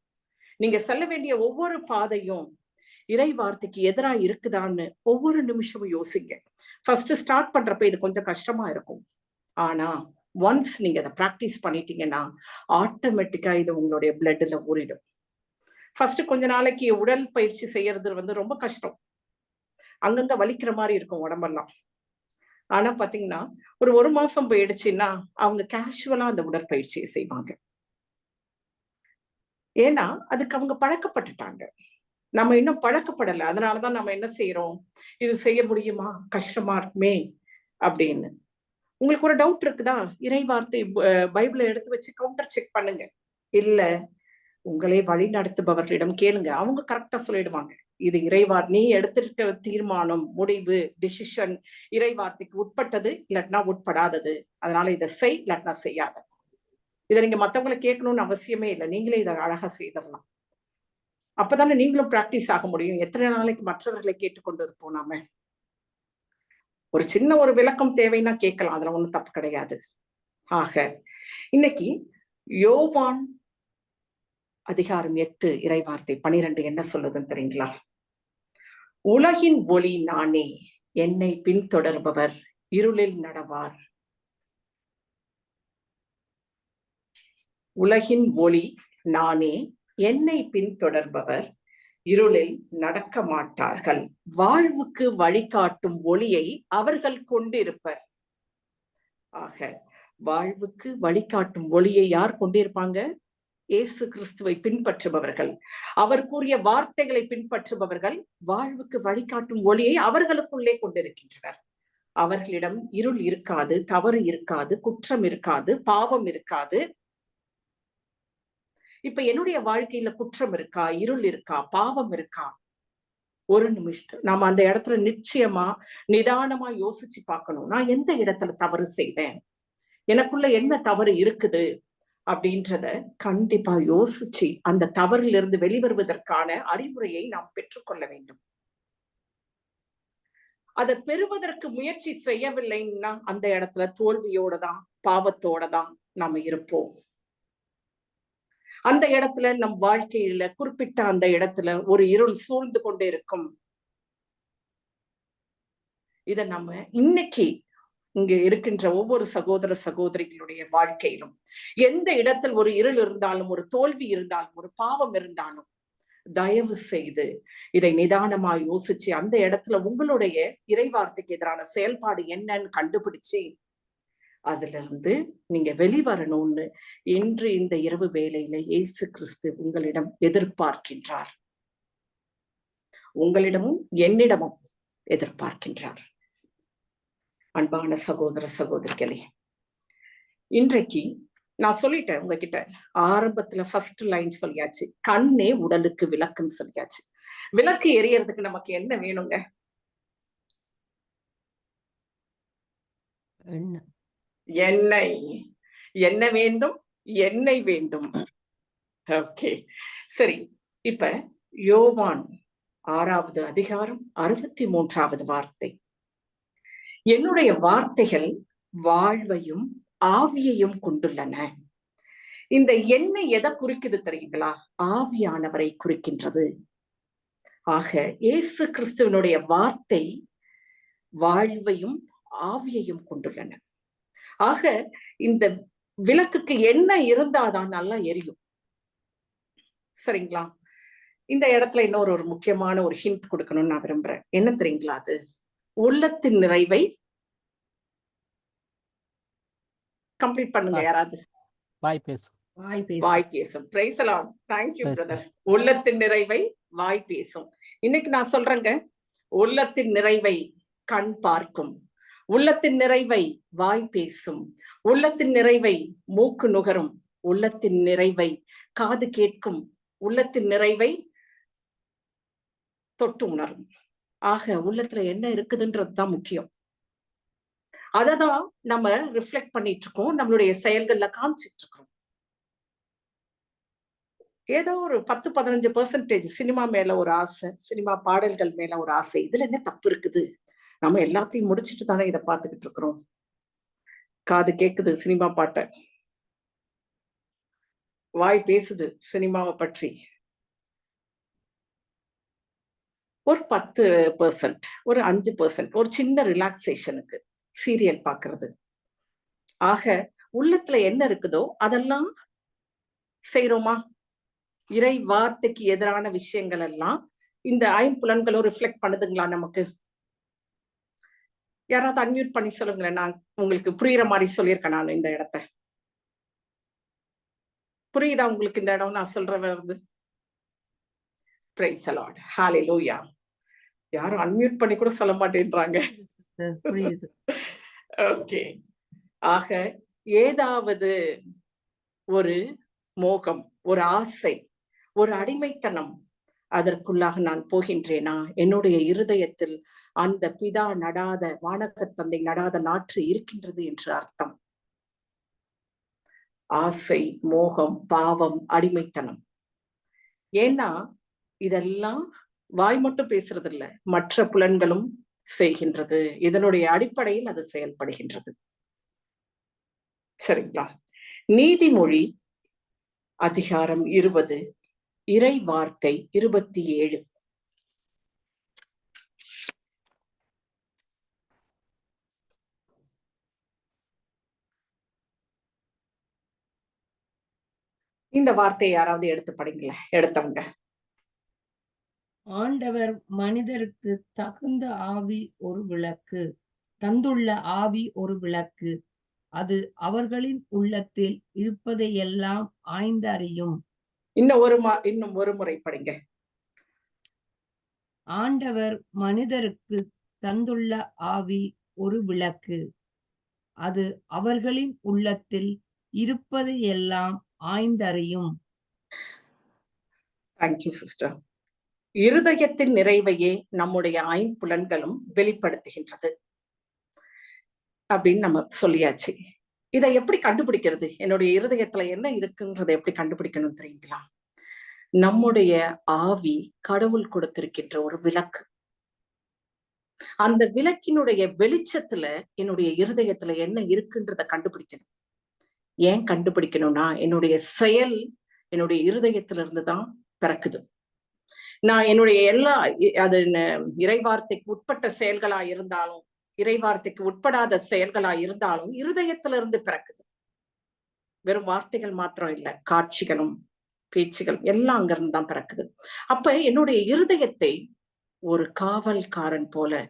நீங்க செல்ல வேண்டிய ஒவ்வொரு பாதையும் இறை வார்த்தைக்கு எதிரா இருக்குதான்னு ஒவ்வொரு நிமிஷமும் யோசிங்க. ஃபர்ஸ்ட் ஸ்டார்ட் பண்றப்ப இது கொஞ்சம் கஷ்டமா இருக்கும். ஆனா ஒன்ஸ் நீங்க அதை பிராக்டிஸ் பண்ணிட்டீங்கன்னா ஆட்டோமேட்டிக்கா இது உங்களுடைய பிளட்ல ஊறிடும். ஃபர்ஸ்ட் கொஞ்ச நாளைக்கு உடல் பயிற்சி செய்யறது ரொம்ப கஷ்டம். அங்கங்க வலிக்கிற மாதிரி இருக்கும் உடம்பெல்லாம். ஆனா பாத்தீங்கன்னா ஒரு மாசம் போயிடுச்சுன்னா அவங்க கேஷுவலா அந்த உடற்பயிற்சியை செய்வாங்க. ஏன்னா அதுக்கு அவங்க பழக்கப்பட்டுட்டாங்க. நம்ம இன்னும் பழக்கப்படலை. அதனாலதான் நம்ம என்ன செய்யறோம், இது செய்ய முடியுமா, கஷ்டமா இருக்குமே அப்படின்னு. உங்களுக்கு ஒரு டவுட் இருக்குதா, இறை வார்த்தை பைபிளை எடுத்து வச்சு கவுண்டர் செக் பண்ணுங்க. இல்ல, உங்களை வழி நடத்துபவர்களிடம் கேளுங்க, அவங்க கரெக்டா சொல்லிடுவாங்க. இது நீ எடுத்திருக்கிற தீர்மானம், முடிவு, டிசிஷன் இறை வார்த்தைக்கு உட்பட்டது இல்லாட்டினா உட்படாதது. அதனால இதை செய் இல்லாட்டினா செய்யாத. இதை நீங்க மத்தவங்களை கேட்கணும்னு அவசியமே இல்லை. நீங்களே இதை அழகா செய்திடலாம். அப்பதானே நீங்களும் பிராக்டிஸ் ஆக முடியும். எத்தனை நாளைக்கு மற்றவர்களை கேட்டுக்கொண்டு இருப்போம் நாம. ஒரு சின்ன ஒரு விளக்கம் தேவைன்னா கேட்கலாம், அதுல ஒண்ணும் தப்பு கிடையாது. ஆக இன்னைக்கு யோவான் அதிகாரம் 8 இறைவார்த்தை 12 என்ன சொல்லுதுன்னு தெரியுங்களா? உலகின் ஒளி நானே, என்னை பின்தொடர்பவர் இருளில் நடவார். உலகின் ஒளி நானே, என்னை பின்தொடர்பவர் இருளில் நடக்க மாட்டார்கள், வாழ்வுக்கு வழிகாட்டும் ஒளியை அவர்கள் கொண்டிருப்பர். ஆக வாழ்வுக்கு வழிகாட்டும் ஒளியை யார் கொண்டிருப்பாங்க? இயேசு கிறிஸ்துவை பின்பற்றுபவர்கள், அவர் கூறிய வார்த்தைகளை பின்பற்றுபவர்கள் வாழ்வுக்கு வழிகாட்டும் ஒளியை அவர்களுக்குள்ளே கொண்டிருக்கின்றனர். அவர்களிடம் இருள் இருக்காது, தவறு இருக்காது, குற்றம் இருக்காது, பாவம் இருக்காது. இப்ப என்னுடைய வாழ்க்கையில குற்றம் இருக்கா, இருள் இருக்கா, பாவம் இருக்கா? ஒரு நிமிஷம் நாம அந்த இடத்துல நிச்சயமா நிதானமா யோசிச்சு பார்க்கணும். நான் எந்த இடத்துல தவறு செய்தேன், எனக்குள்ள என்ன தவறு இருக்குது அப்படின்றத கண்டிப்பா யோசிச்சு அந்த தவறிலிருந்து வெளிவருவதற்கான அறிவுரையை நாம் பெற்றுக்கொள்ள வேண்டும். அதை பெறுவதற்கு முயற்சி செய்யவில்லைன்னா அந்த இடத்துல தோல்வியோட தான், பாவத்தோட தான் நாம இருப்போம். அந்த இடத்துல நம் வாழ்க்கையில குறிப்பிட்ட அந்த இடத்துல ஒரு இருள் சூழ்ந்து கொண்டே இருக்கும். இத நம்ம இன்னைக்கு இங்க இருக்கின்ற ஒவ்வொரு சகோதர சகோதரிகளுடைய வாழ்க்கையிலும் எந்த இடத்தில் ஒரு இருள் இருந்தாலும், ஒரு தோல்வி இருந்தாலும், ஒரு பாவம் இருந்தாலும், தயவு செய்து இதை நிதானமா யோசிச்சு அந்த இடத்துல உங்களுடைய இறைவார்த்தைக்கு எதிரான செயல்பாடு என்னன்னு கண்டுபிடிச்சு அதுல இருந்து நீங்க வெளிவரணும்னு இன்று இந்த இரவு வேளையில இயேசு கிறிஸ்து உங்களிடம் எதிர்பார்க்கின்றார். உங்களிடமும் என்னிடமும் எதிர்பார்க்கின்றார். அன்பான சகோதர சகோதரிகளே, இன்றைக்கு நான் சொல்லிட்டேன் உங்ககிட்ட, ஆரம்பத்துல ஃபர்ஸ்ட் லைன் சொல்லியாச்சு, கண்ணே உடலுக்கு விளக்குன்னு சொல்லியாச்சு. விளக்கு எரியறதுக்கு நமக்கு என்ன வேணுங்க? எண்ணெய். என்ன வேண்டும்? எண்ணெய் வேண்டும். ஓகே, சரி. இப்ப யோவான் 6வது அதிகாரம் 63வது வார்த்தை, என்னுடைய வார்த்தைகள் வாழ்வையும் ஆவியையும் கொண்டுள்ளன. இந்த எண்ணெய் எதை குறிக்குது தெரியுங்களா? ஆவியானவரை குறிக்கின்றது. ஆக இயேசு கிறிஸ்துவனுடைய வார்த்தை வாழ்வையும் ஆவியையும் கொண்டுள்ளன. ஆக இந்த விளக்குக்கு எண்ணெய் இருந்தாதான் நல்லா எரியும். சரிங்களா? இந்த இடத்துல இன்னொரு ஒரு முக்கியமான ஒரு ஹிண்ட் கொடுக்கணும்னு நான் விரும்புறேன். என்ன தெரியுங்களா? அது உள்ளத்தின் நிறைவை கம்ப்ளீட் பண்ணுங்க யாராவது. வாய் பேசும். வாய் பேசும். Price the Lord. Thank you brother. உள்ளத்தின் நிறைவை வாய் பேசும். இன்னைக்கு நான் சொல்றேங்க, உள்ளத்தின் நிறைவை கண் பார்க்கும், உள்ளத்தின் நிறைவை வாய் பேசும், உள்ளத்தின் நிறைவை மூக்கு நுகரும், உள்ளத்தின் நிறைவை காது கேட்கும், உள்ளத்தின் நிறைவை தொட்டு உணரும். ஆக உள்ளத்துல என்ன இருக்குதுன்றதுதான் முக்கியம். அததான் நம்ம ரிஃப்ளெக்ட் பண்ணிட்டு இருக்கோம், நம்மளுடைய செயல்கள்ல காமிச்சிட்டு இருக்கோம். ஏதோ ஒரு 10-15% சினிமா மேல ஒரு ஆசை, சினிமா பாடல்கள் மேல ஒரு ஆசை, இதுல என்ன தப்பு இருக்குது? நம்ம எல்லாத்தையும் முடிச்சுட்டு தானே இதை பார்த்துக்கிட்டு இருக்கிறோம். காது கேக்குது சினிமா பாட்டை, வாய் பேசுது சினிமாவை பற்றி. ஒரு 10%, ஒரு 5%, ஒரு சின்ன ரிலாக்ஸேஷனுக்கு சீரியல் பாக்குறது. ஆக உள்ளத்துல என்ன இருக்குதோ அதெல்லாம் செய்யறோமா? இறை வார்த்தைக்கு எதிரான விஷயங்கள் எல்லாம் இந்த ஐம்புலன்களும் ரிஃப்ளெக்ட் பண்ணுதுங்களா நமக்கு? யாராவது அன்மியூட் பண்ணி சொல்லுங்களேன், நான் உங்களுக்கு புரியுற மாதிரி சொல்லியிருக்கேன் நான் இந்த இடத்த. புரியுதா உங்களுக்கு இந்த இடம் நான் சொல்ற வருது? Praise the lord. ஹalleluya. யாரும் அன்மியூட் பண்ணி கூட சொல்ல மாட்டேன்றாங்க. புரியுது. ஓகே. ஆக ஏதாவது ஒரு மோகம், ஒரு ஆசை, ஒரு அடிமைத்தனம் அதற்குள்ளாக நான் போகின்றேனா? என்னுடைய இருதயத்தில் அந்த பிதா நடாத, வானகத் தந்தை நடாத நாற்று இருக்கின்றது என்று அர்த்தம். ஆசை, மோகம், பாவம், அடிமைத்தனம். ஏன்னா இதெல்லாம் வாய் மட்டும் பேசுறது இல்ல, மற்ற புலன்களும் செய்கின்றது. இதனுடைய அடிப்படையில் அது செயல்படுகின்றது. சரிங்களா? நீதிமொழி அதிகாரம் 20, இறை வார்த்தை 27. இந்த வார்த்தையை யாராவது எடுத்து படிங்களேன், எடுத்தவங்க. ஆண்டவர் மனிதருக்கு தகுந்த ஆவி ஒரு விளக்கு, தந்துள்ள ஆவி ஒரு விளக்கு, அது அவர்களின் உள்ளத்தில் இருப்பதையெல்லாம் ஆய்ந்தறியும். இன்னும் ஒரு முறை படிங்க. ஆண்டவர் மனிதருக்கு தந்துள்ள ஆவி ஒரு விளக்கு, அது அவர்களின் உள்ளத்தில் இருப்பதையெல்லாம் ஆய்ந்தறியும். Thank you sister. இருதயத்தின் நிறைவையே நம்முடைய ஐம்புலன்களும் வெளிப்படுத்துகின்றது அப்படின்னு நம்ம சொல்லியாச்சு. இதை எப்படி கண்டுபிடிக்கிறது? என்னுடைய இருதயத்துல என்ன இருக்குன்றதை எப்படி கண்டுபிடிக்கணும் தெரியுங்களா? நம்முடைய ஆவி கடவுள் கொடுத்திருக்கின்ற ஒரு விளக்கு. அந்த விளக்கினுடைய வெளிச்சத்துல என்னுடைய இருதயத்துல என்ன இருக்குன்றத கண்டுபிடிக்கணும். ஏன் கண்டுபிடிக்கணும்னா, என்னுடைய செயல் என்னுடைய இருதயத்துல இருந்துதான் பிறக்குது. நான் என்னுடைய எல்லா அது இறைவார்த்தைக்கு உட்பட்ட செயல்களா இருந்தாலும், இறைவார்த்தைக்கு உட்படாத செயல்களா இருந்தாலும் இருதயத்துல இருந்து பிறக்குது. வெறும் வார்த்தைகள் மாத்திரம் இல்ல, காட்சிகளும் பேச்சுகள் எல்லாம் அங்கிருந்து தான் பிறக்குது. அப்ப என்னுடைய இருதயத்தை ஒரு காவல்காரன் போல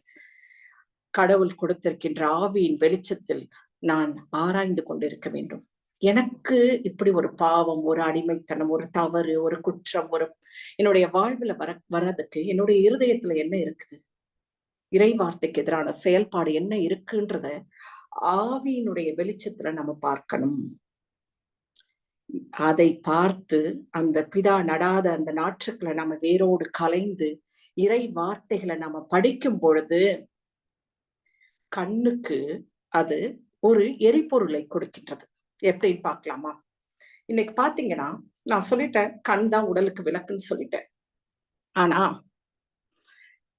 கடவுள் கொடுத்திருக்கின்ற ஆவியின் வெளிச்சத்தில் நான் ஆராய்ந்து கொண்டிருக்க வேண்டும். எனக்கு இப்படி ஒரு பாவம், ஒரு அடிமைத்தனம், ஒரு தவறு, ஒரு குற்றம், என்னுடைய வாழ்வுல வர்றதுக்கு என்னுடைய இருதயத்துல என்ன இருக்குது, இறை வார்த்தைக்கு எதிரான செயல்பாடு என்ன இருக்குன்றத ஆவியினுடைய வெளிச்சத்துல நம்ம பார்க்கணும். அதை பார்த்து அந்த பிதா நடாத அந்த நாற்றுக்களை நம்ம வேரோடு கலைந்து இறை வார்த்தைகளை நம்ம படிக்கும் பொழுது கண்ணுக்கு அது ஒரு எரிபொருளை கொடுக்கின்றது. எப்படின்னு பார்க்கலாமா? இன்னைக்கு பாத்தீங்கன்னா, நான் சொல்லிட்டேன் கண் தான் உடலுக்கு விளக்குன்னு சொல்லிட்டேன். ஆனா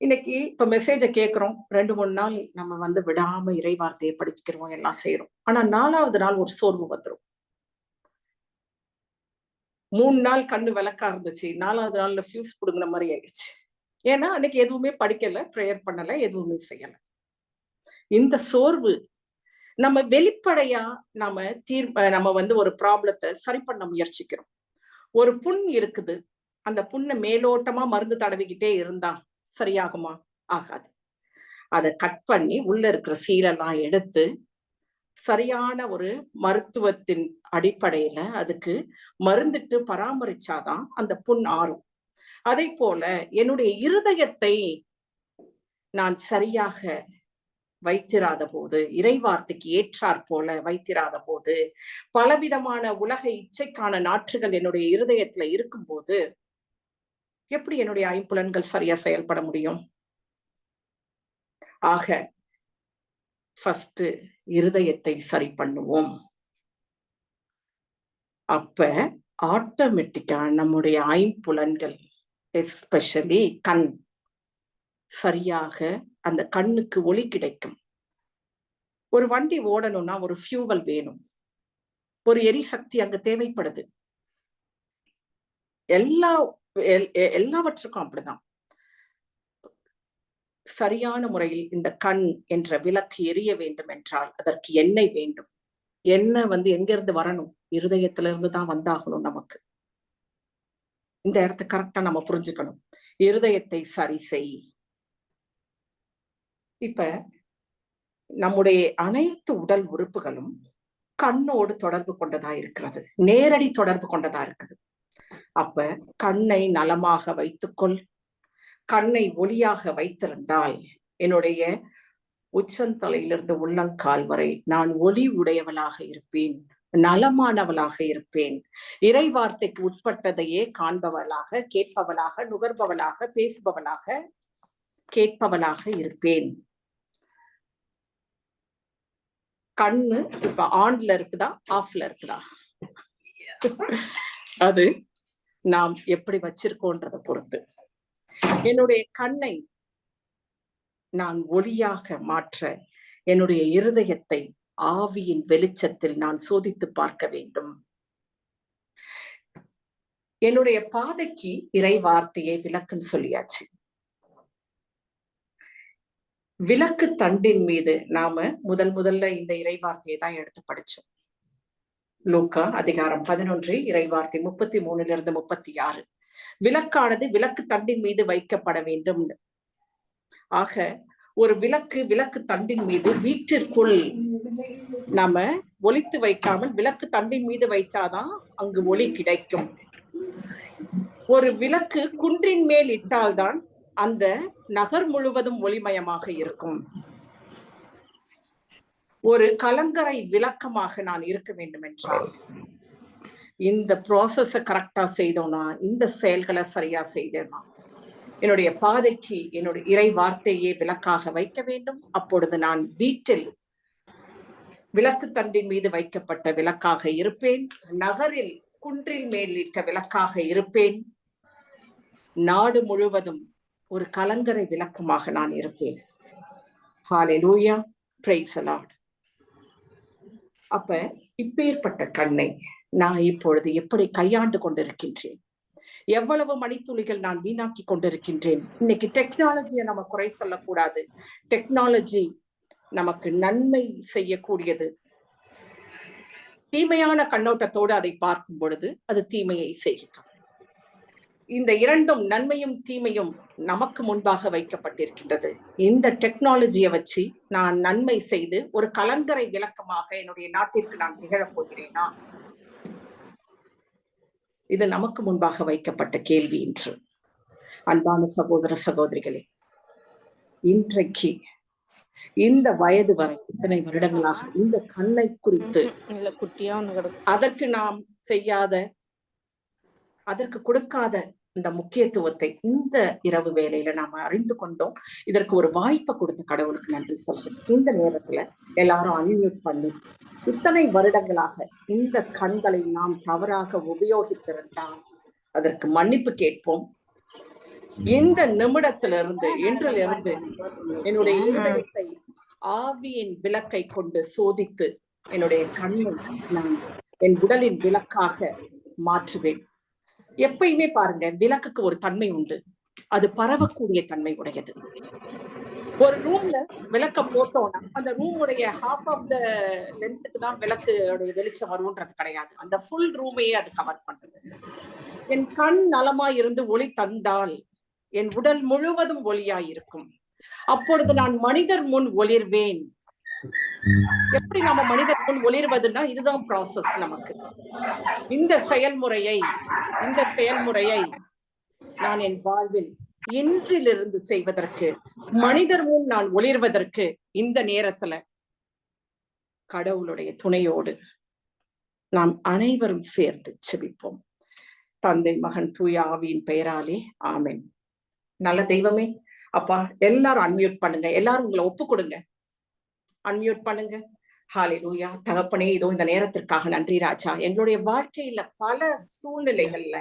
இன்னைக்கு இப்ப மெசேஜ கேட்கிறோம், 2-3 நாள் நம்ம விடாம இறை வார்த்தையை படிக்கிறோம், எல்லாம் செய்யறோம். ஆனா 4வது நாள் ஒரு சோர்வு வந்துடும். 3 நாள் கண்ணு விளக்கா இருந்துச்சு, 4வது நாள்ல ஃபியூஸ் புடுங்கின மாதிரி ஆயிடுச்சு. ஏன்னா அன்னைக்கு எதுவுமே படிக்கல, ப்ரேயர் பண்ணல, எதுவுமே செய்யல. இந்த சோர்வு நம்ம வெளிப்படையா நம்ம ஒரு ப்ராப்ளத்தை சரி பண்ண முயற்சிக்கிறோம். ஒரு புண் இருக்குது, அந்த புண்ணை மேலோட்டமா மருந்து தடவிக்கிட்டே இருந்தா சரியாகுமா? ஆகாது. அதை கட் பண்ணி உள்ள இருக்கிற சீலெல்லாம் எடுத்து சரியான ஒரு மருத்துவத்தின் அடிப்படையில அதுக்கு மருந்துட்டு பராமரிச்சாதான் அந்த புண் ஆறும். அதே போல என்னுடைய இருதயத்தை நான் சரியாக வைத்திராத போது, இறைவார்த்தைக்கு ஏற்றாற் போல வைத்திராத போது, பலவிதமான உலக இச்சைக்கான நாற்றுகள் என்னுடைய இருதயத்துல இருக்கும்போது எப்படி என்னுடைய ஐம்புலன்கள் சரியா செயல்பட முடியும்? ஆக ஃபர்ஸ்ட் இருதயத்தை சரி பண்ணுவோம். அப்ப ஆட்டோமேட்டிக்கா நம்முடைய ஐம்புலன்கள், எஸ்பெஷலி கண், சரியாக அந்த கண்ணுக்கு ஒளி கிடைக்கும். ஒரு வண்டி ஓடணும்னா ஒரு ஃபியூவல் வேணும், ஒரு எரிசக்தி அங்க தேவைப்படுது. எல்லாவற்றுக்கும் அப்படிதான். சரியான முறையில் இந்த கண் என்ற விளக்கு எரிய வேண்டும் என்றால் அதற்கு எண்ணெய் வேண்டும். எண்ணெய் எங்க இருந்து வரணும்? இருதயத்துல இருந்து தான் வந்தாகணும் நமக்கு. இந்த இடத்தை கரெக்டா நம்ம புரிஞ்சுக்கணும். இருதயத்தை சரி செய். இப்ப நம்முடைய அனைத்து உடல் உறுப்புகளும் கண்ணோடு தொடர்பு கொண்டதா இருக்கிறது, நேரடி தொடர்பு கொண்டதா இருக்குது. அப்ப கண்ணை நலமாக வைத்துக்கொள், கண்ணை ஒளியாக வைத்திருந்தால் என்னுடைய உச்சந்தலையிலிருந்து உள்ளங்கால் வரை நான் ஒளி உடையவளாக இருப்பேன், நலமானவளாக இருப்பேன். இறை வார்த்தைக்கு உட்பட்டதையே காண்பவளாக, கேட்பவளாக, நுகர்பவளாக, பேசுபவளாக, கேட்பவளாக இருப்பேன். கண்ணு இப்ப ஆன்ல இருக்குதா ஆஃப்ல இருக்குதா, அது நாம் எப்படி வச்சிருக்கோன்றதை பொறுத்து. என்னுடைய கண்ணை நான் ஒளியாக மாற்ற என்னுடைய இருதயத்தை ஆவியின் வெளிச்சத்தில் நான் சோதித்து பார்க்க வேண்டும். என்னுடைய பாதைக்கு இறை வார்த்தையை விளக்குன்னு சொல்லியாச்சு. விளக்கு தண்டின் மீது நாம முதல்ல இந்த இறை வார்த்தையை தான் எடுத்து படிச்சோம். லூக்கா அதிகாரம் 11 இறை வார்த்தை 33 36. விளக்கானது விளக்கு தண்டின் மீது வைக்கப்பட வேண்டும். ஆக ஒரு விளக்கு தண்டின் மீது வீட்டிற்குள் நாம ஒளித்து வைக்காமல் விளக்கு தண்டின் மீது வைத்தாதான் அங்கு ஒளி கிடைக்கும். ஒரு விளக்கு குன்றின் மேல் இட்டால்தான் அந்த நகர் முழுவதும் ஒளிமயமாக இருக்கும். ஒரு கலங்கரை விளக்கமாக நான் இருக்க வேண்டும் என்றால் இந்த ப்ராசஸ கரெக்டா செய்தோம்னா, இந்த செயல்களை சரியா செய்தோம்னா, என்னுடைய பாதைக்கு என்னுடைய இறை வார்த்தையே விளக்காக வைக்க வேண்டும். அப்பொழுது நான் வீட்டில் விளக்கு தண்டின் மீது வைக்கப்பட்ட விளக்காக இருப்பேன், நகரில் குன்றில் மேலிட்ட விளக்காக இருப்பேன், நாடு முழுவதும் ஒரு கலங்கரை விளக்கமாக நான் இருப்பேன். ஹல்லேலூயா, பிரைஸ் தி லார்ட். அப்ப இப்பேற்பட்ட கண்ணை நான் இப்பொழுது எப்படி கையாண்டு கொண்டிருக்கின்றேன், எவ்வளவு மணித்துளிகள் நான் வீணாக்கி கொண்டிருக்கின்றேன். இன்னைக்கு டெக்னாலஜியை நம்ம குறை சொல்லக்கூடாது. டெக்னாலஜி நமக்கு நன்மை செய்யக்கூடியது. தீமையான கண்ணோட்டத்தோடு அதை பார்க்கும் பொழுது அது தீமையை செய்கின்றது. இந்த இரண்டும், நன்மையும் தீமையும், நமக்கு முன்பாக வைக்கப்பட்டிருக்கின்றது. இந்த டெக்னாலஜியை வச்சு நான் நன்மை செய்து ஒரு கலங்கரை விளக்கமாக என்னுடைய நாட்டிற்கு நான் திகழப் போகிறேனா? இது நமக்கு முன்பாக வைக்கப்பட்ட கேள்வி. இன்று அன்பான சகோதர சகோதரிகளே, இன்றைக்கு இந்த வயது வரை இத்தனை வருடங்களாக இந்த கண்ணை குறித்து அதற்கு நாம் செய்யாத, அதற்கு கொடுக்காத இந்த முக்கியத்துவத்தை இந்த இரவு வேளையில நாம அறிந்து கொண்டோம். இதற்கு ஒரு வாய்ப்பை கொடுத்த கடவுளுக்கு நன்றி சொல்றேன். இந்த நேரத்துல எல்லாரும் அன்மியூட் பண்ணி, இத்தனை வருடங்களாக இந்த கண்களை நாம் தவறாக உபயோகித்திருந்தால் அதற்கு மன்னிப்பு கேட்போம். இந்த நிமிடத்திலிருந்து, இன்றிலிருந்து என்னுடைய இருதயத்தை ஆவியின் விளக்கை கொண்டு சோதித்து என்னுடைய கண்ணை நான் என் உடலின் விளக்காக மாற்றுவேன். எப்பயுமே பாருங்க, விளக்குக்கு ஒரு தன்மை உண்டு, அது பரவக்கூடிய தன்மை உடையது. ஒரு ரூம்ல விளக்க போட்டோம்னா அந்த ரூமுடைய ஹாஃப் ஆஃப் த லென்த்துக்கு தான் விளக்குடைய வெளிச்சம் வரும்ன்றது கிடையாது. அந்த ஃபுல் ரூமையே அது கவர் பண்றது. என் கண் நலமாய் இருந்து ஒளி தந்தால் என் உடல் முழுவதும் ஒளியாய் இருக்கும். அப்பொழுது நான் மனிதர் முன் ஒளிர்வேன். எப்படி நம்ம மனிதர் முன் ஒளிர்வதுன்னா இதுதான் ப்ராசஸ். நமக்கு இந்த செயல்முறையை நான் என் வாழ்வில் இன்றிலிருந்து செய்வதற்கு, மனிதர் முன் நான் ஒளிர்வதற்கு இந்த நேரத்துல கடவுளுடைய துணையோடு நாம் அனைவரும் சேர்ந்து செபிப்போம். தந்தை, மகன், தூய ஆவியின் பெயராலே ஆமென். நல்ல தெய்வமே, அப்பா எல்லாரும் அன்மியூட் பண்ணுங்க. எல்லாரும் உங்களை ஒப்பு கொடுங்க, அன்மியூட் பண்ணுங்க. ஹல்லேலூயா. தகப்பனே, இதோ இந்த நேரத்திற்காக நன்றி ராஜா. எங்களுடைய வாழ்க்கையில பல சூழ்நிலைகள்ல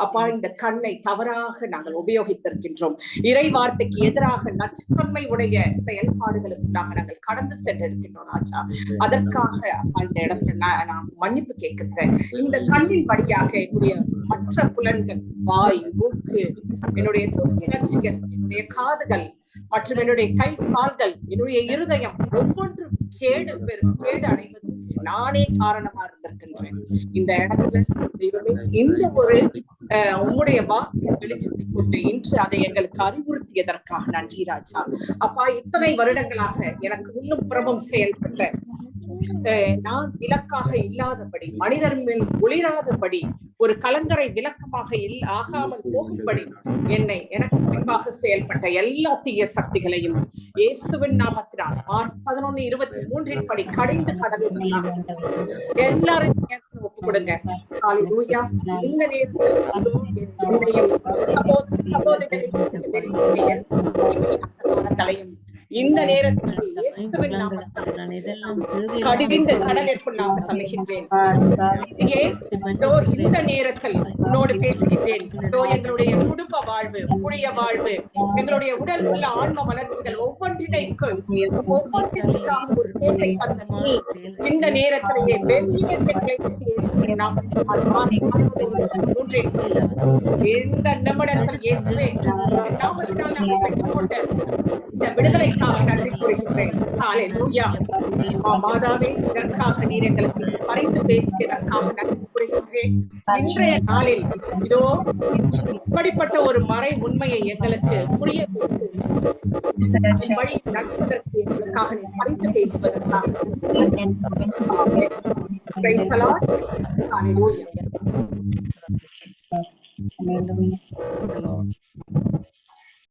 அப்பா இந்த கண்ணை தவறாக நாங்கள் உபயோகித்திருக்கின்றோம். இறை வார்த்தைக்கு எதிராக நச்சுத்தன்மை உடைய செயல்பாடுகளுக்குள்ளாக நாங்கள் கடந்து சென்றிருக்கின்றோம் ராஜா. அதற்காக அப்பா இந்த இடத்துல நான் மன்னிப்பு கேட்கின்றேன். இந்த கண்ணின் வழியாக என்னுடைய மற்ற புலன்கள், வாய், மூக்கு, என்னுடைய உணர்ச்சிகள், என்னுடைய காதுகள் மற்றும் என்னுடைய கை கால்கள், என்னுடைய இருதயம் ஒவ்வொன்றும் கேடு அடைவதற்கு நானே காரணமா இருந்திருக்கின்றேன். இந்த இடத்துல தெய்வமே, இந்த ஒரு உங்களுடைய வார்த்தை வெளிச்சத்தை கொண்டு இன்று அதை எங்களுக்கு அறிவுறுத்தியதற்காக நன்றி ராஜா. அப்பா, இத்தனை வருடங்களாக எனக்கு இன்னும் புறமும் செயல்பட்ட நான் விளக்காக இல்லாதபடி, மனிதர் மேல் ஒளிராதபடி, ஒரு கலங்கரை விளக்கமாக ஆகாமல் போகும்படி எனக்கு பின்பாக செயல்பட்ட எல்லா தீய சக்திகளையும் இயேசுவின் நாமத்தினால் 11:23 படி கடைந்து கடலில் எல்லாரும் ஒப்பு கொடுங்க. ஹல்லேலூயா. இந்த நேரத்தில் சகோதரர்களையும் இந்த நேரத்தில் இயேசுவின் நாமத்தில் கடிந்த கடலுக்குள் நான் சொல்லுகின்றேன். இந்த நேரத்தில் உன்னோடு பேசுகின்றேன். எங்களுடைய குடும்ப வாழ்வு, ஊழிய வாழ்வு, எங்களுடைய உடல் உள்ள ஆன்ம வளர்ச்சிகள் ஒவ்வொன்றினைக்கும் ஒரு கேட்டை தந்த நீ இந்த நேரத்திலேயே வெளியே இந்த நிமிடத்தில் இயேசுவே நாமத்தினால் பெற்றுக்கொண்ட இந்த விடுதலைக்காக நன்றி கூறுகின்றேன். ஹல்லேலூயா. மாதாவே, இதற்காக நீர் எங்களுக்கு பரிந்து பேசியதற்காக நன்றி கூறுகின்றேன். இன்றைய நாளில் இதோ இப்படிப்பட்ட ஒரு மறை உண்மையை எங்களுக்கு புரிய வைத்து வழி நடப்பதற்கு எங்களுக்காக நீ பரிந்து பேசுவதற்காக பிரைஸ் தி லார்ட். ஹல்லேலூயா.